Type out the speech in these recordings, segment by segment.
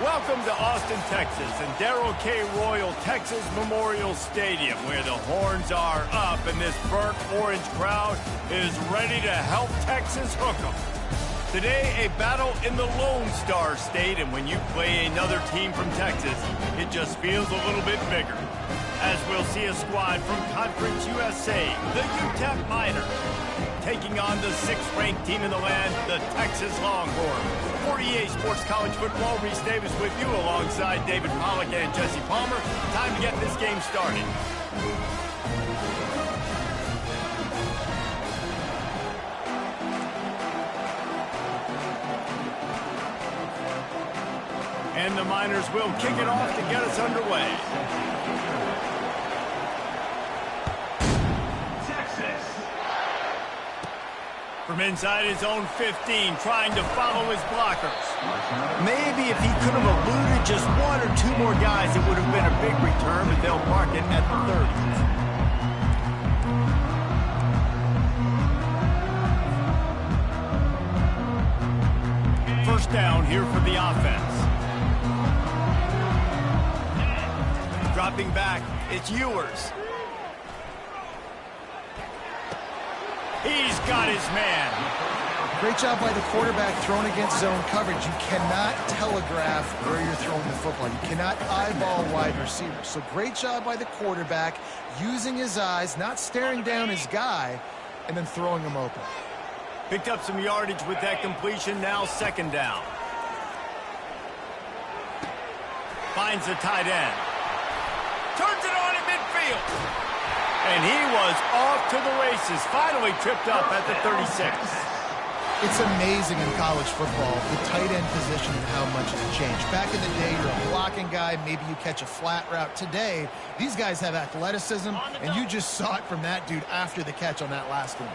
Welcome to Austin, Texas, and Darrell K. Royal Texas Memorial Stadium, where the horns are up and this burnt orange crowd is ready to help Texas hook 'em. Today, a battle in the Lone Star State, and when you play another team from Texas, it just feels a little bit bigger. As we'll see a squad from Conference USA, the UTEP Miners, taking on the 6th-ranked team in the land, the Texas Longhorns. For EA Sports College Football, Reese Davis with you alongside David Pollack and Jesse Palmer. Time to get this game started. And the Miners will kick it off to get us underway. From inside his own 15, trying to follow his blockers. Maybe if he could have eluded just one or two more guys, it would have been a big return, but they'll mark it at the 30. First down here for the offense. Dropping back, it's Ewers. He's got his man. Great job by the quarterback throwing against zone coverage. You cannot telegraph where you're throwing the football. You cannot eyeball wide receivers. So great job by the quarterback using his eyes, not staring down his guy, and then throwing him open. Picked up some yardage with that completion. Now second down. Finds the tight end. Turns it on in midfield. And he was off to the races, finally tripped up at the 36. It's amazing in college football, the tight end position and how much it's changed. Back in the day, you're a blocking guy, maybe you catch a flat route. Today, these guys have athleticism, and you just saw it from that dude after the catch on that last one.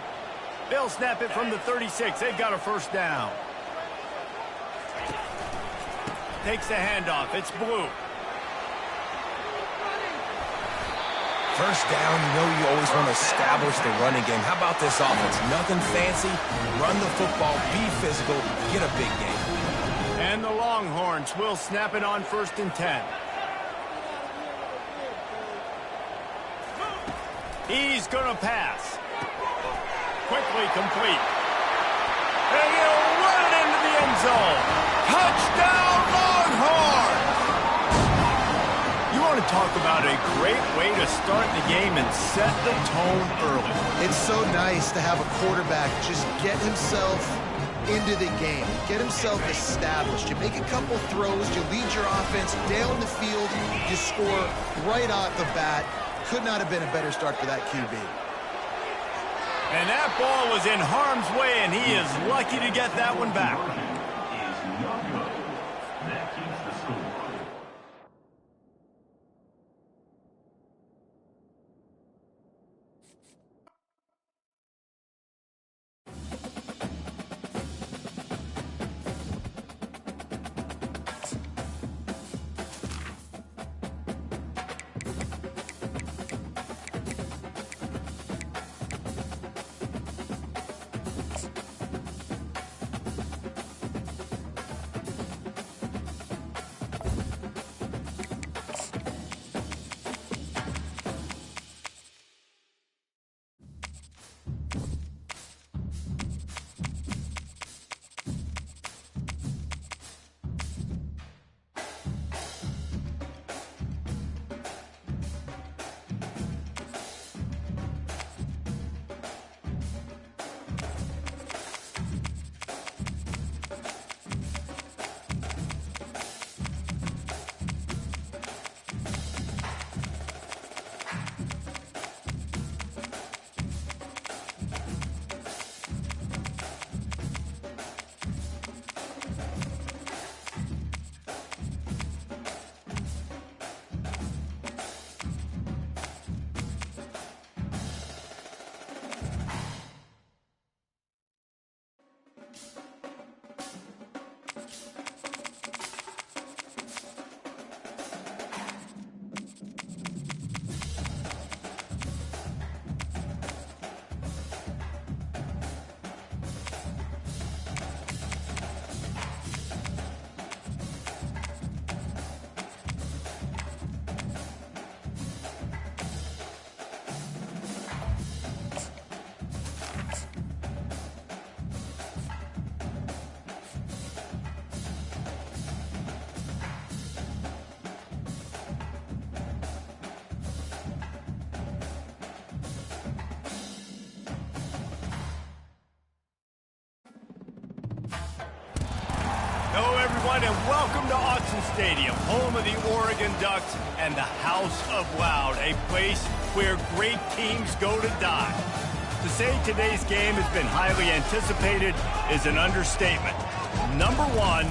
They'll snap it from the 36. They've got a first down. Takes the handoff. It's Blue. First down, you know you always want to establish the running game. How about this offense? Nothing fancy. Run the football, be physical, get a big game. And the Longhorns will snap it on 1st and 10. He's going to pass. Quickly complete. And he'll run it into the end zone. Touchdown, Longhorns! To talk about a great way to start the game and set the tone early. It's so nice to have a quarterback just get himself into the game, get himself established. You make a couple throws, you lead your offense down the field, you score right off the bat. Could not have been a better start for that QB. And that ball was in harm's way, and he is lucky to get that one back. everyone, and welcome to Autzen Stadium, home of the Oregon Ducks and the House of Loud, a place where great teams go to die. To say today's game has been highly anticipated is an understatement. Number 1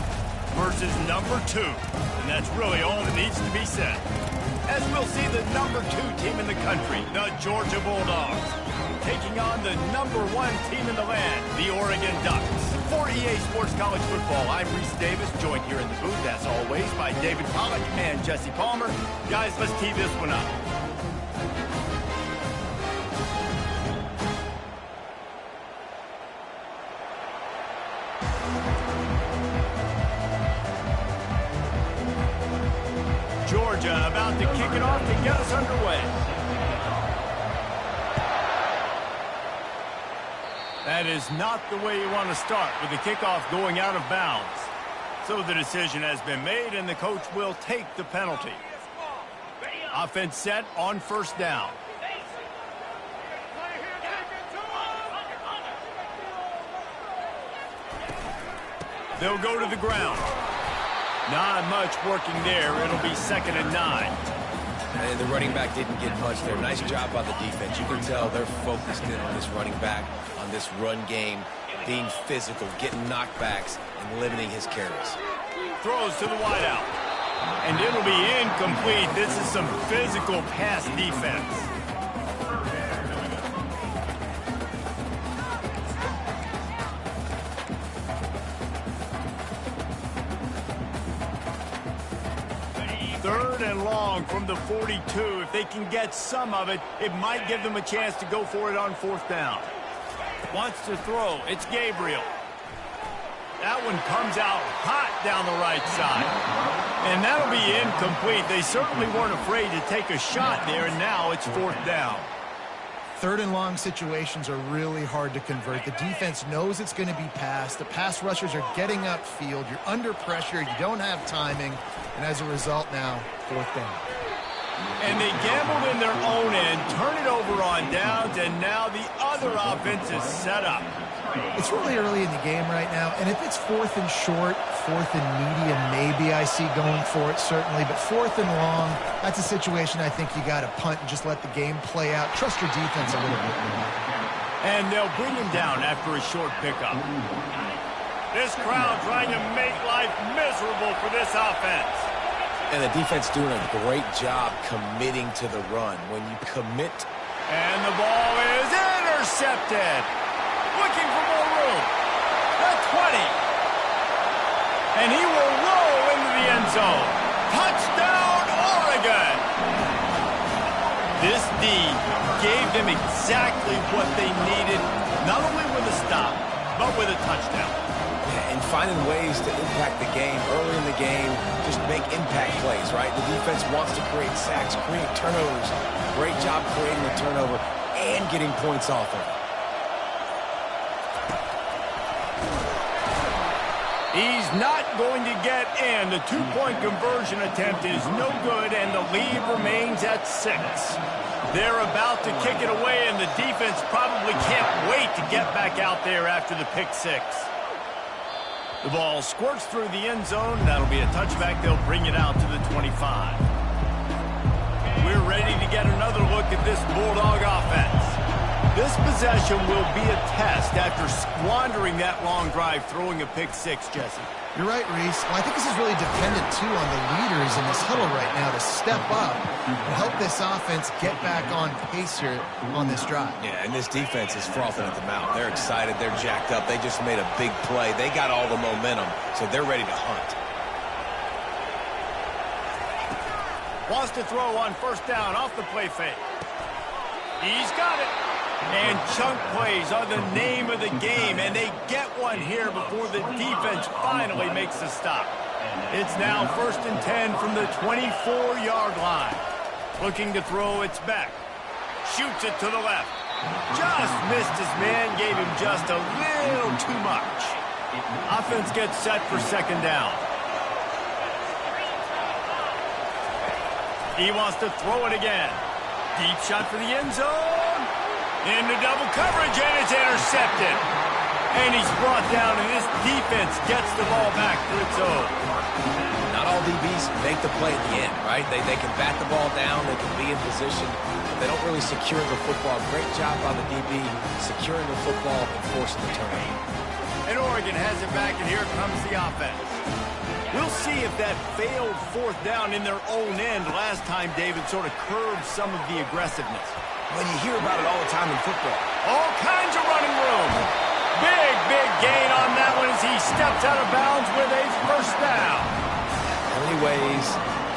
versus number 2, and that's really all that needs to be said. As we'll see the number 2 team in the country, the Georgia Bulldogs, taking on the number 1 team in the land, the Oregon Ducks. For EA Sports College Football, I'm Reese Davis, joined here in the booth, as always, by David Pollack and Jesse Palmer. Guys, let's tee this one up. Georgia about to kick it off to get us underway. That is not the way you want to start, with the kickoff going out of bounds. So the decision has been made, and the coach will take the penalty. Offense set on first down. They'll go to the ground. Not much working there. It'll be 2nd and 9. And the running back didn't get much there. Nice job by the defense. You can tell they're focused in on this running back, on this run game, being physical, getting knockbacks, and limiting his carries. Throws to the wideout. And it'll be incomplete. This is some physical pass defense. Third and long from the 42. If they can get some of it, it might give them a chance to go for it on 4th down. Wants to throw. It's Gabriel. That one comes out hot down the right side. And that'll be incomplete. They certainly weren't afraid to take a shot there, and now it's 4th down. 3rd and long situations are really hard to convert. The defense knows it's going to be passed. The pass rushers are getting upfield. You're under pressure. You don't have timing. And as a result now, 4th down. And they gambled in their own end, turn it over on downs, and now the other offense is set up. It's really early in the game right now, and if it's 4th and short, 4th and medium, maybe I see going for it, certainly. But 4th and long, that's a situation I think you got to punt and just let the game play out. Trust your defense a little bit more. And they'll bring him down after a short pickup. This crowd trying to make life miserable for this offense. And the defense doing a great job committing to the run. When you commit. And the ball is intercepted. Looking for more room. The 20. And he will roll into the end zone. Touchdown, Oregon. This D gave them exactly what they needed, not only with a stop, but with a touchdown. And finding ways to impact the game early in the game, just make impact plays, right? The defense wants to create sacks, create turnovers. Great job creating the turnover and getting points off of it. He's not going to get in. The 2-point conversion attempt is no good, and the lead remains at 6. They're about to kick it away, and the defense probably can't wait to get back out there after the pick 6. The ball squirts through the end zone. That'll be a touchback. They'll bring it out to the 25. We're ready to get another look at this Bulldog offense. This possession will be a test after squandering that long drive, throwing a pick 6, Jesse. You're right, Reese. Well, I think this is really dependent, too, on the leaders in this huddle right now to step up and help this offense get back on pace here on this drive. Yeah, and this defense is frothing at the mouth. They're excited. They're jacked up. They just made a big play. They got all the momentum, so they're ready to hunt. Wants to throw on 1st down off the play fake. He's got it. And chunk plays are the name of the game, and they get one here before the defense finally makes a stop. It's now 1st and 10 from the 24-yard line. Looking to throw, it's back. Shoots it to the left. Just missed his man, gave him just a little too much. Offense gets set for 2nd down. He wants to throw it again. Deep shot for the end zone. Into double coverage, and it's intercepted. And he's brought down, and this defense gets the ball back to its own. Not all DBs make the play at the end, right? They can bat the ball down, they can be in position, but they don't really secure the football. Great job by the DB securing the football and forcing the turnover. And Oregon has it back, and here comes the offense. We'll see if that failed fourth down in their own end last time, David, sort of curbed some of the aggressiveness. When you hear about it all the time in football. All kinds of running room. Big gain on that one as he steps out of bounds with a first down. How many ways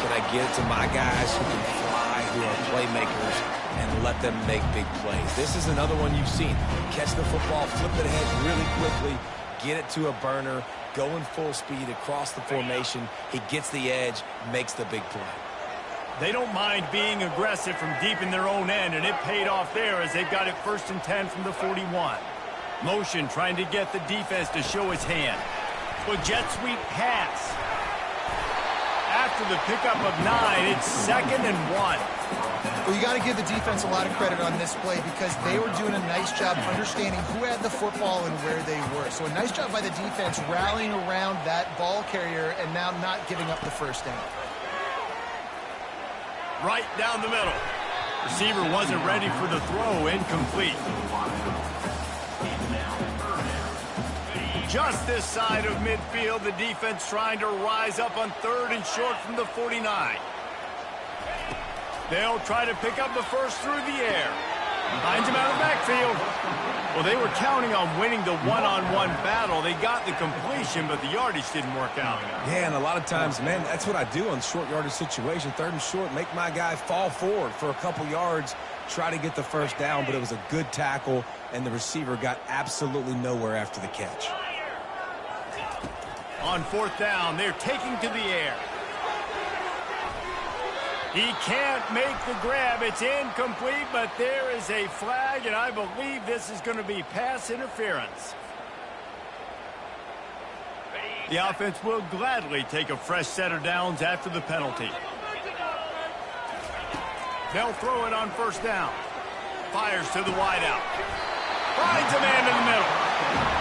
can I get it to my guys who can fly, who are playmakers, and let them make big plays? This is another one you've seen. Catch the football, flip it ahead really quickly, get it to a burner, going full speed across the formation. He gets the edge, makes the big play. They don't mind being aggressive from deep in their own end, and it paid off there as they've got it 1st and 10 from the 41. Motion trying to get the defense to show his hand. Well, jet sweep pass. After the pickup of 9, it's 2nd and 1. Well, you got to give the defense a lot of credit on this play because they were doing a nice job understanding who had the football and where they were. So a nice job by the defense rallying around that ball carrier and now not giving up the first down. Right down the middle. Receiver wasn't ready for the throw, incomplete. Just this side of midfield, the defense trying to rise up on 3rd and short from the 49. They'll try to pick up the first through the air. Finds him out of the backfield. Well, they were counting on winning the one-on-one battle. They got the completion, but the yardage didn't work out. Yeah, and a lot of times, man, that's what I do on short yardage situation. 3rd and short, make my guy fall forward for a couple yards, try to get the first down, but it was a good tackle, and the receiver got absolutely nowhere after the catch. On 4th down, they're taking to the air. He can't make the grab. It's incomplete, but there is a flag, and I believe this is going to be pass interference. The offense will gladly take a fresh set of downs after the penalty. They'll throw it on 1st down. Fires to the wideout. Finds a man in the middle.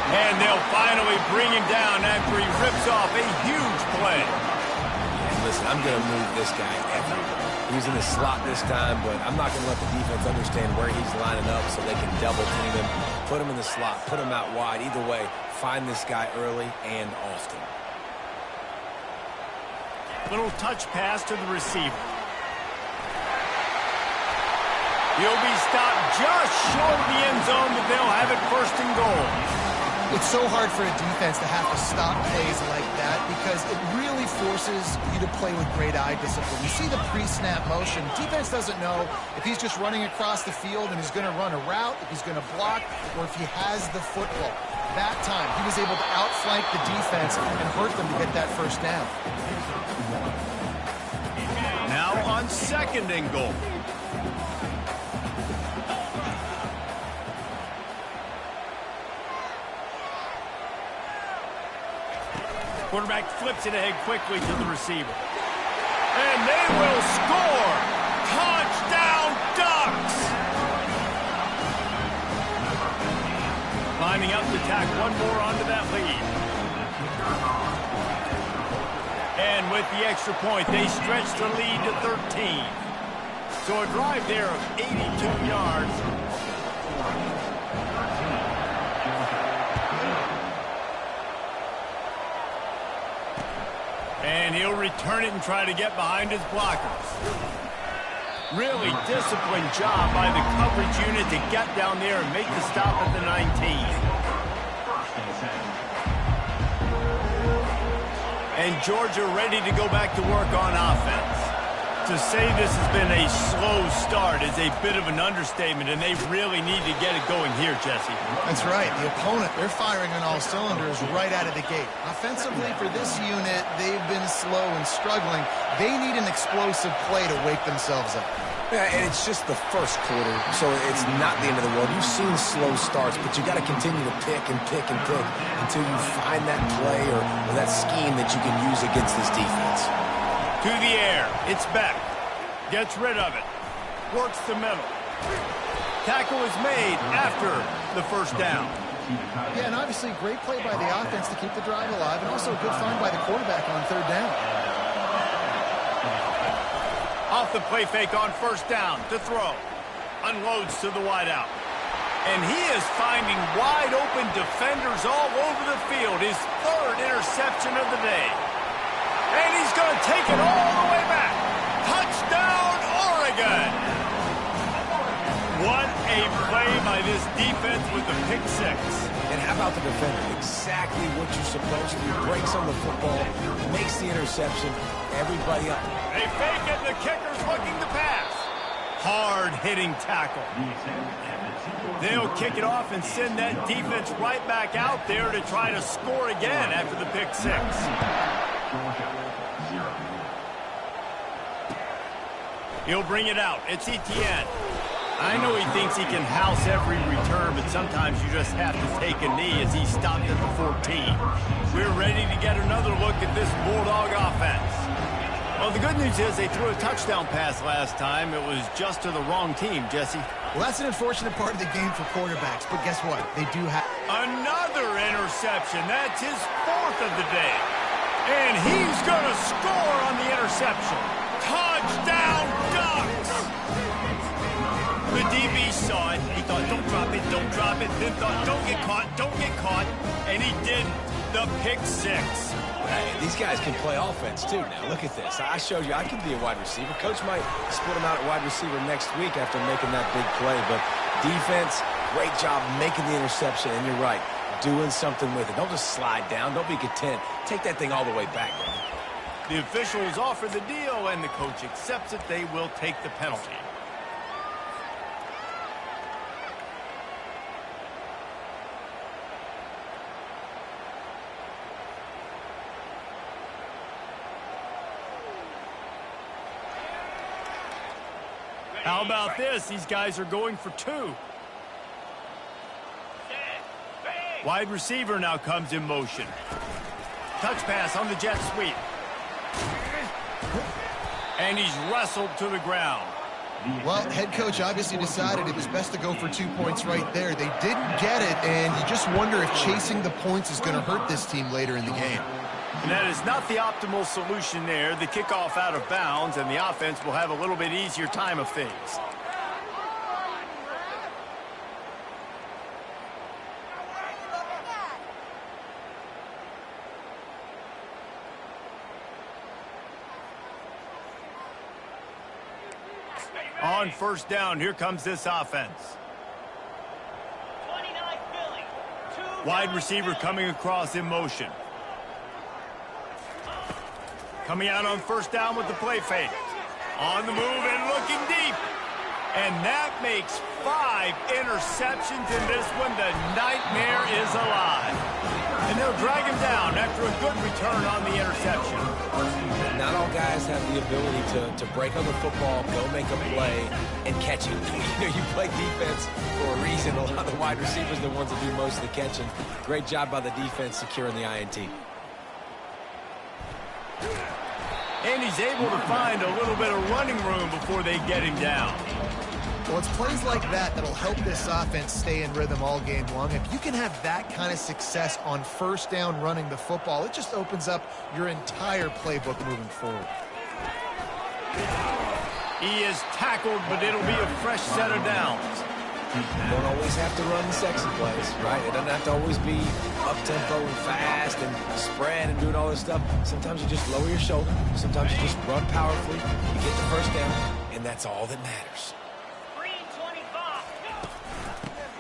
And they'll finally bring him down after he rips off a huge play. And listen, I'm going to move this guy everywhere. He's in the slot this time, but I'm not going to let the defense understand where he's lining up so they can double team him, put him in the slot, put him out wide. Either way, find this guy early and often. Little touch pass to the receiver. He'll be stopped just short of the end zone, but they'll have it 1st and goal. It's so hard for a defense to have to stop plays like that because it really forces you to play with great eye discipline. You see the pre-snap motion. Defense doesn't know if he's just running across the field and he's going to run a route, if he's going to block, or if he has the football. That time, he was able to outflank the defense and hurt them to get that first down. Now on 2nd and goal. Quarterback flips it ahead quickly to the receiver. And they will score! Touchdown Ducks! Lining up to tack one more onto that lead. And with the extra point, they stretch the lead to 13. So a drive there of 82 yards. And he'll return it and try to get behind his blockers. Really disciplined job by the coverage unit to get down there and make the stop at the 19. And Georgia ready to go back to work on offense. To say this has been a slow start is a bit of an understatement, and they really need to get it going here, Jesse. That's right. The opponent, they're firing on all cylinders right out of the gate. Offensively, for this unit, they've been slow and struggling. They need an explosive play to wake themselves up. Yeah, and it's just the first quarter, so it's not the end of the world. You've seen slow starts, but you got to continue to pick and pick and pick until you find that play or that scheme that you can use against this defense. To the air. It's back. Gets rid of it. Works the middle. Tackle is made after the first down. Yeah, and obviously great play by the offense to keep the drive alive, and also a good find by the quarterback on third down. Off the play fake on first down to throw. Unloads to the wideout. And he is finding wide open defenders all over the field. His third interception of the day. And he's going to take it all the way back. Touchdown, Oregon! What a play by this defense with the pick six. And how about the defender? Exactly what you're supposed to do. Breaks on the football, makes the interception, everybody up. They fake it, the kicker's looking to pass. Hard-hitting tackle. They'll kick it off and send that defense right back out there to try to score again after the pick six. He'll bring it out. It's Etienne. I know he thinks he can house every return, but sometimes you just have to take a knee as he stopped at the 14. We're ready to get another look at this Bulldog offense. Well, the good news is they threw a touchdown pass last time. It was just to the wrong team, Jesse. Well, that's an unfortunate part of the game for quarterbacks, but guess what? They do have... Another interception. That's his fourth of the day. And he's going to score on the interception. Touchdown, Ducks! The DB saw it. He thought, don't drop it, don't drop it. Then thought, don't get caught. And he didn't. The pick six. Hey, these guys can play offense, too, now. Look at this. I showed you I can be a wide receiver. Coach might split him out at wide receiver next week after making that big play. But defense, great job making the interception. And you're right, doing something with it. Don't just slide down. Don't be content. Take that thing all the way back, man. The officials offer the deal, and the coach accepts it. They will take the penalty. How about this? These guys are going for two. Wide receiver now comes in motion. Touch pass on the jet sweep. And he's wrestled to the ground. Well, head coach obviously decided it was best to go for 2 points right there. They didn't get it, and you just wonder if chasing the points is going to hurt this team later in the game. And that is not the optimal solution there. The kickoff out of bounds, and the offense will have a little bit easier time of things. On first down, here comes this offense. Wide receiver coming across in motion. Coming out on first down with the play fake. On the move and looking deep. And that makes 5 interceptions in this one. The nightmare is alive. And they'll drag him down after a good return on the interception. Not all guys have the ability to break on the football, go make a play, and catch it. You know, you play defense for a reason. A lot of the wide receivers are the ones that do most of the catching. Great job by the defense securing the INT. And he's able to find a little bit of running room before they get him down. Well, it's plays like that that'll help this offense stay in rhythm all game long. If you can have that kind of success on first down running the football, it just opens up your entire playbook moving forward. He is tackled, but it'll be a fresh set of downs. You don't always have to run the sexy plays, right? It doesn't have to always be up-tempo and fast and spread and doing all this stuff. Sometimes you just lower your shoulder. Sometimes you just run powerfully. You get the first down, and that's all that matters.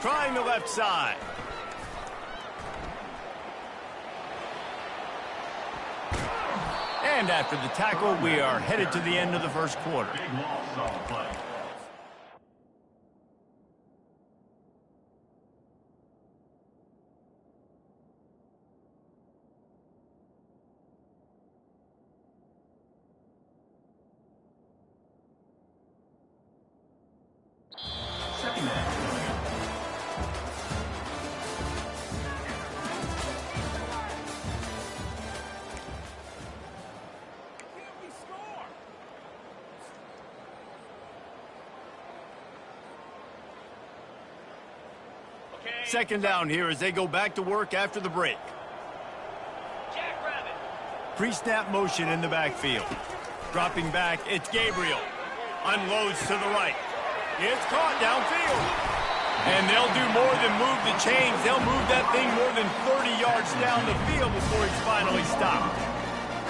Trying the left side. And after the tackle, we are headed to the end of the first quarter. Second down here as they go back to work after the break. Pre-snap motion in the backfield. Dropping back, it's Gabriel. Unloads to the right. It's caught downfield. And they'll do more than move the chains. They'll move that thing more than 30 yards down the field before he's finally stopped.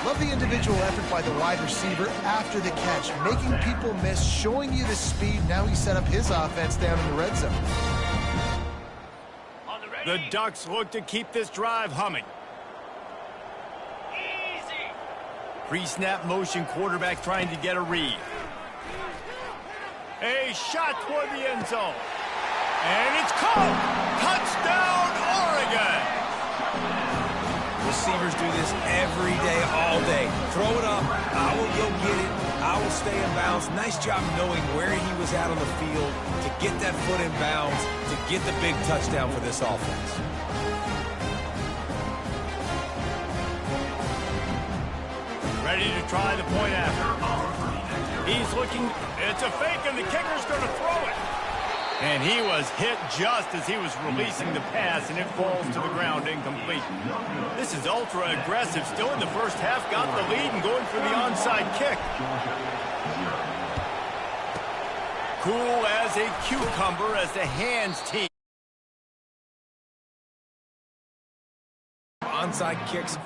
Love the individual effort by the wide receiver after the catch, making people miss, showing you the speed. Now he set up his offense down in the red zone. The Ducks look to keep this drive humming. Pre-snap motion, quarterback trying to get a read. A shot toward the end zone. And it's caught! Touchdown, Oregon! Receivers do this every day, all day. Throw it up, I will go get it, I will stay in bounds. Nice job knowing where he was at on the field to get that foot in bounds, to get the big touchdown for this offense. Ready to try the point after. He's looking, it's a fake, and the kicker's going to throw it. And he was hit just as he was releasing the pass, and it falls to the ground incomplete. This is ultra-aggressive. Still in the first half, got the lead and going for the onside kick. Cool as a cucumber as the hands team. Onside kicks.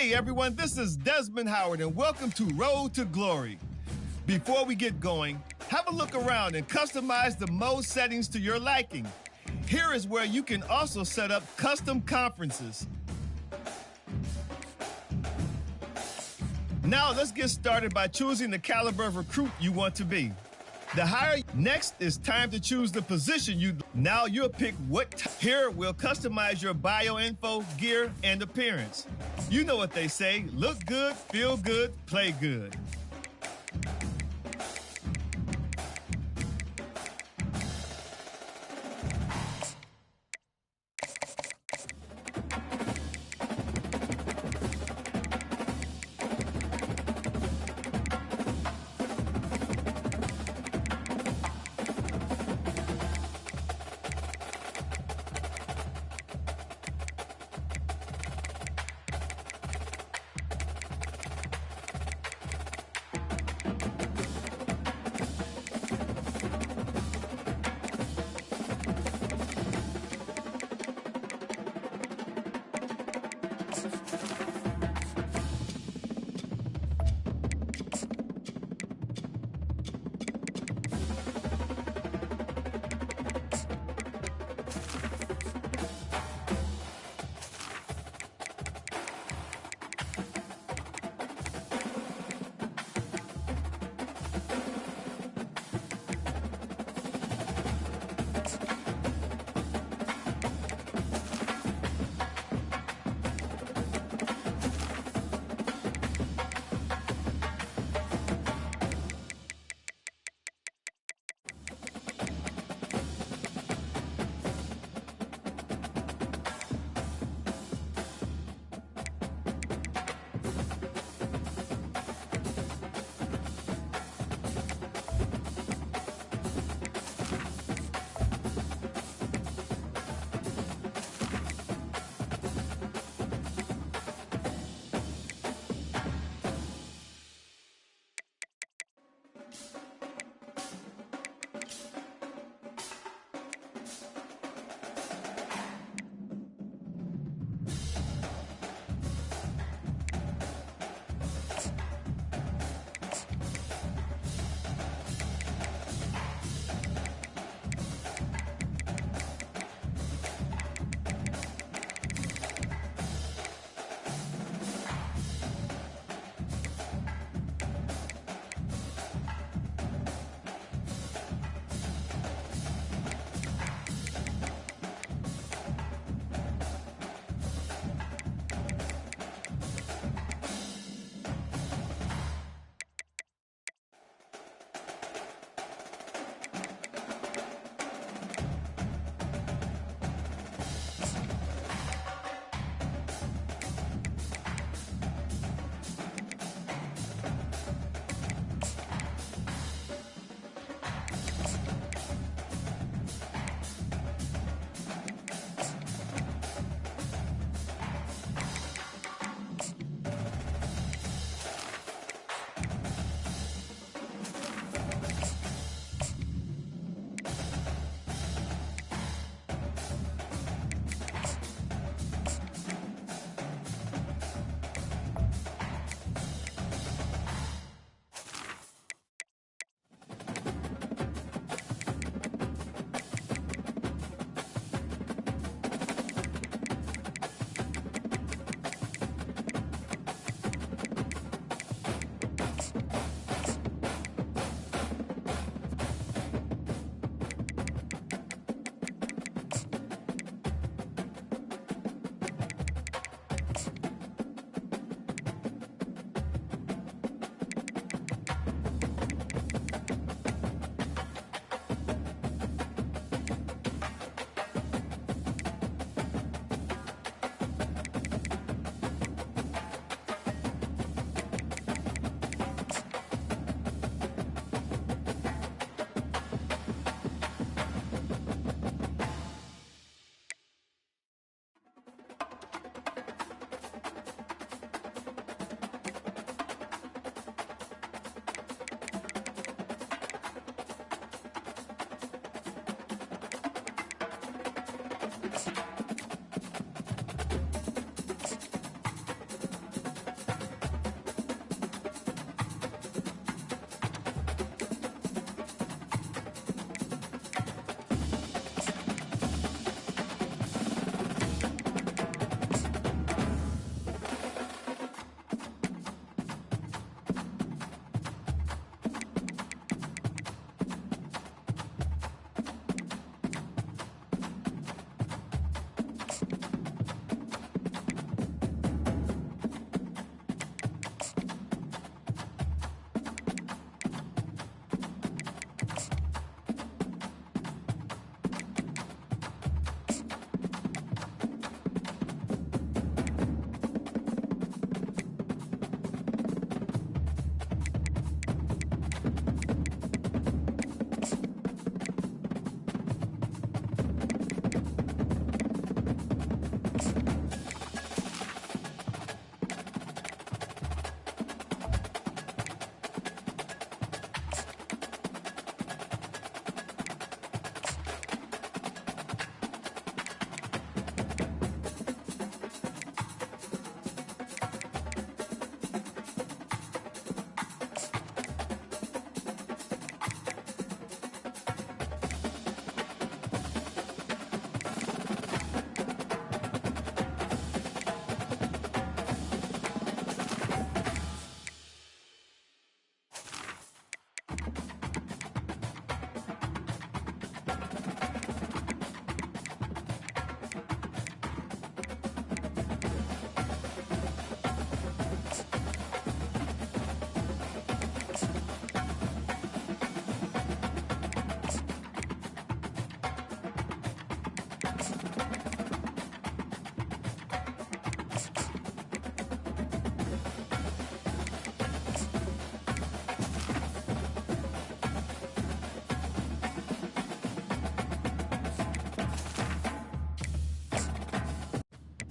Hey everyone, this is Desmond Howard and welcome to Road to Glory. Before we get going, have a look around and customize the mode settings to your liking. Here is where you can also set up custom conferences. Now let's get started by choosing the caliber of recruit you want to be. The higher next is time to choose the position now you'll pick here we'll customize your bio info, gear, and appearance. You know what they say, look good, feel good, play good.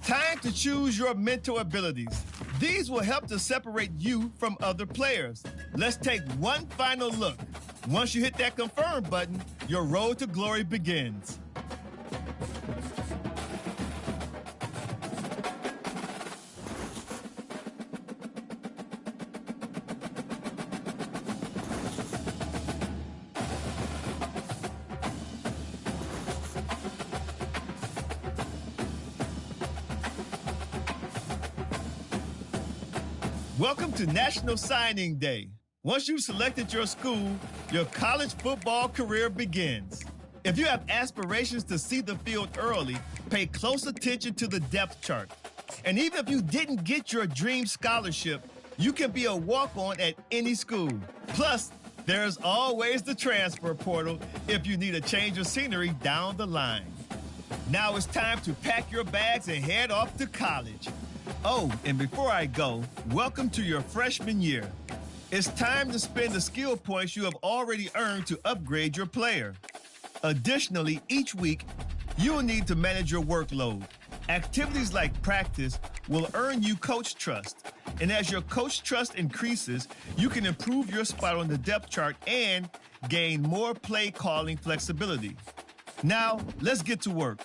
Time to choose your mental abilities. These will help to separate you from other players. Let's take one final look. Once you hit that confirm button, your road to glory begins. Welcome to National Signing Day. Once you've selected your school, your college football career begins. If you have aspirations to see the field early, pay close attention to the depth chart. And even if you didn't get your dream scholarship, you can be a walk-on at any school. Plus, there's always the transfer portal if you need a change of scenery down the line. Now it's time to pack your bags and head off to college. Oh, and before I go, welcome to your freshman year. It's time to spend the skill points you have already earned to upgrade your player. Additionally, each week, you will need to manage your workload. Activities like practice will earn you coach trust. And as your coach trust increases, you can improve your spot on the depth chart and gain more play calling flexibility. Now, let's get to work.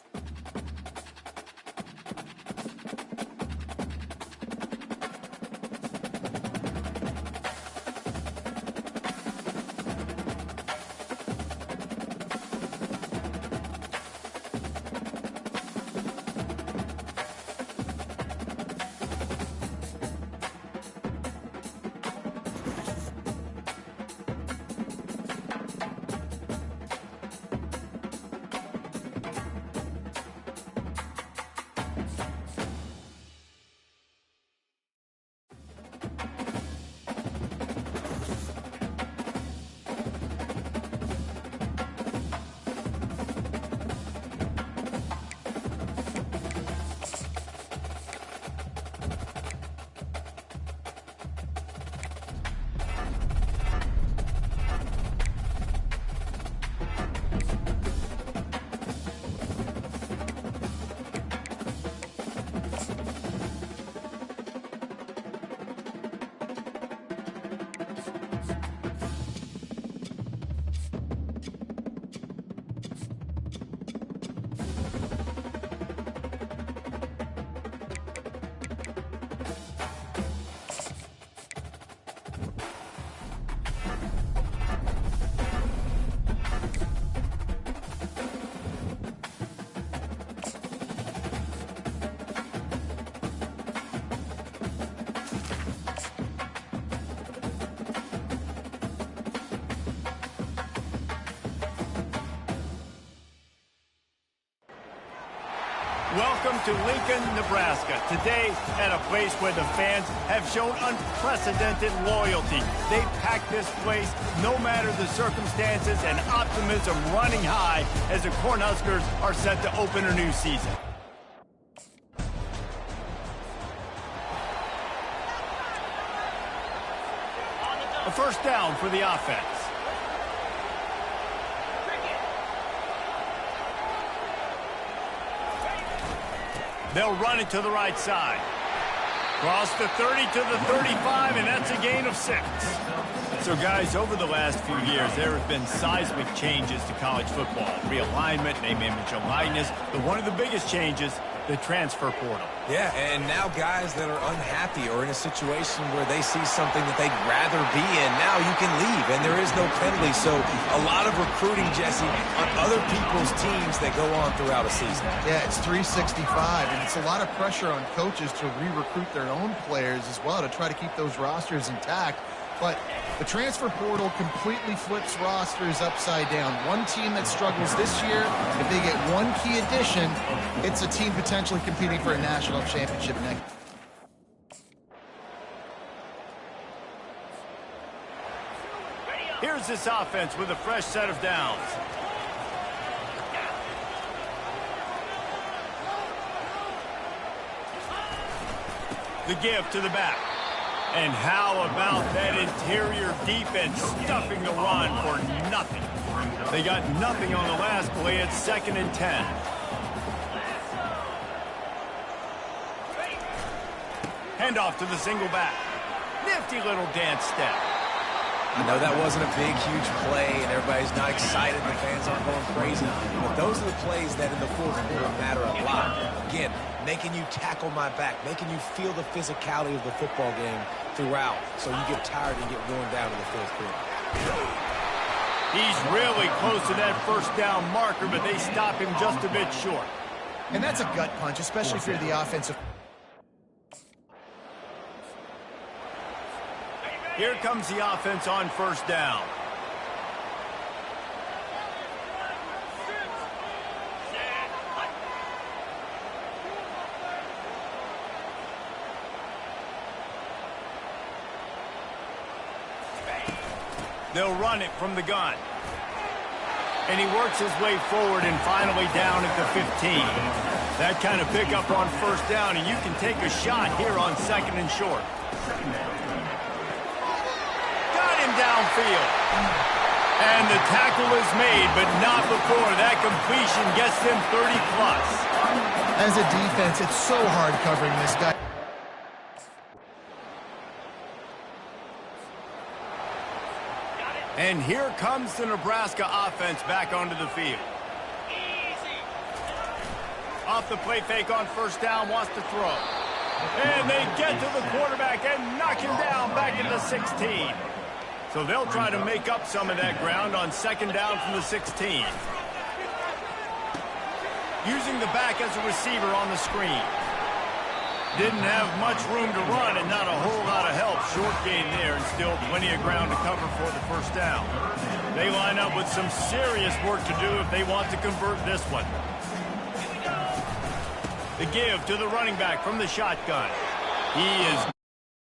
Welcome to Lincoln, Nebraska. Today, at a place where the fans have shown unprecedented loyalty. They pack this place no matter the circumstances, and optimism running high as the Cornhuskers are set to open a new season. A first down for the offense. They'll run it to the right side. Cross the 30 to the 35, and that's a gain of 6. So, guys, over the last few years, there have been seismic changes to college football. Realignment, name, image, and likeness. But one of the biggest changes, the transfer portal. Yeah, and now guys that are unhappy or in a situation where they see something that they'd rather be in, now you can leave, and there is no penalty. So a lot of recruiting, Jesse, on other people's teams that go on throughout a season. Yeah, it's 365, and it's a lot of pressure on coaches to re-recruit their own players as well to try to keep those rosters intact. But the transfer portal completely flips rosters upside down. One team that struggles this year, if they get one key addition, it's a team potentially competing for a national championship next. Here's this offense with a fresh set of downs. The give to the back. And how about that interior defense stuffing the run for nothing? They got nothing on the last play. It's 2nd and 10. Handoff to the single back. Nifty little dance step. I know that wasn't a big, huge play, and everybody's not excited. The fans aren't going crazy. But those are the plays that in the fourth quarter matter a lot. Again, making you tackle my back, making you feel the physicality of the football game throughout, so you get tired and get worn down in the fourth quarter. He's really close to that first down marker, but they stop him just a bit short. And that's a gut punch, especially if you're the offensive. Here comes the offense on first down. They'll run it from the gun. And he works his way forward and finally down at the 15. That kind of pickup on first down, and you can take a shot here on 2nd and short. Got him downfield. And the tackle is made, but not before that completion gets them 30-plus. As a defense, it's so hard covering this guy. And here comes the Nebraska offense back onto the field. Off the play fake on first down, wants to throw. And they get to the quarterback and knock him down back at the 16. So they'll try to make up some of that ground on 2nd down from the 16. Using the back as a receiver on the screen. Didn't have much room to run and not a whole lot of help. Short gain there and still plenty of ground to cover for the first down. They line up with some serious work to do if they want to convert this one. The give to the running back from the shotgun. He is